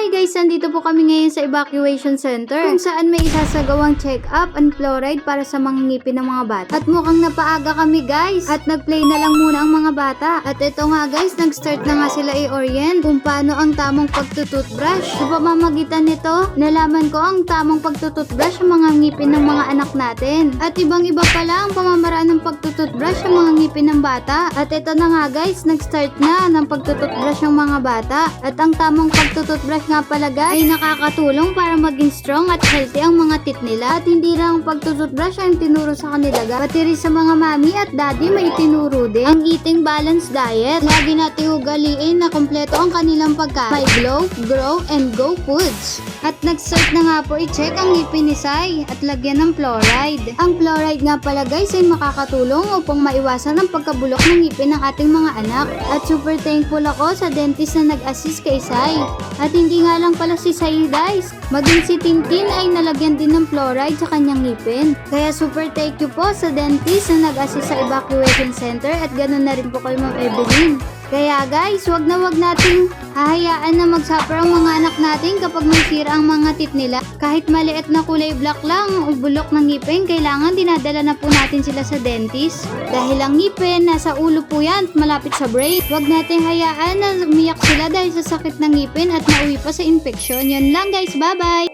Hi guys, nandito po kami ngayon sa evacuation center kung saan may isasagawang check-up and fluoride para sa mga ngipin ng mga bata. At mukhang napaaga kami guys at nag-play na lang muna ang mga bata. At ito nga guys, nag-start na nga sila i-orient kung paano ang tamang pagtututbrush. Sa pamamagitan nito, nalaman ko ang tamang pagtututbrush sa mga ngipin ng mga anak natin. At ibang-iba pala ang pamamaraan ng pagtututbrush sa mga ngipin ng bata. At ito na nga guys, nag-start na ng pagtututbrush ng mga bata. At ang tamang pagtututbrush nga pala guys ay nakakatulong para maging strong at healthy ang mga teeth nila. At hindi lang ang pagtututbrush ang tinuro sa kanila guys, pati rin sa mga mami at daddy may tinuro din ang eating balanced diet. Lagi natin ugaliin na kompleto ang kanilang pagkain. May glow, grow, and go foods. At nag-start na nga po i-check ang ngipin ni Sai at lagyan ng fluoride. Ang fluoride nga pala guys ay makakatulong upang maiwasan ang pagkabulok ng ngipin ng ating mga anak. At super thankful ako sa dentist na nag-assist kay Sai. At hindi nga lang pala si Sai guys, maging si Tintin ay nalagyan din ng fluoride sa kanyang ngipin. Kaya super thank you po sa dentist na nag-assist sa evacuation center at ganoon na rin po kay Ma'am Evelyn. Kaya guys, wag nating hahayaan na mag-suffer ang mga anak natin kapag may sira ang mga teeth nila. Kahit maliit na kulay black lang o bulok ng ngipin, kailangan dinadala na po natin sila sa dentist. Dahil ang ngipin, nasa ulo po yan, malapit sa brain. Wag nating hayaan na umiyak sila dahil sa sakit ng ngipin at mauwi pa sa infeksyon. Yun lang guys, bye bye!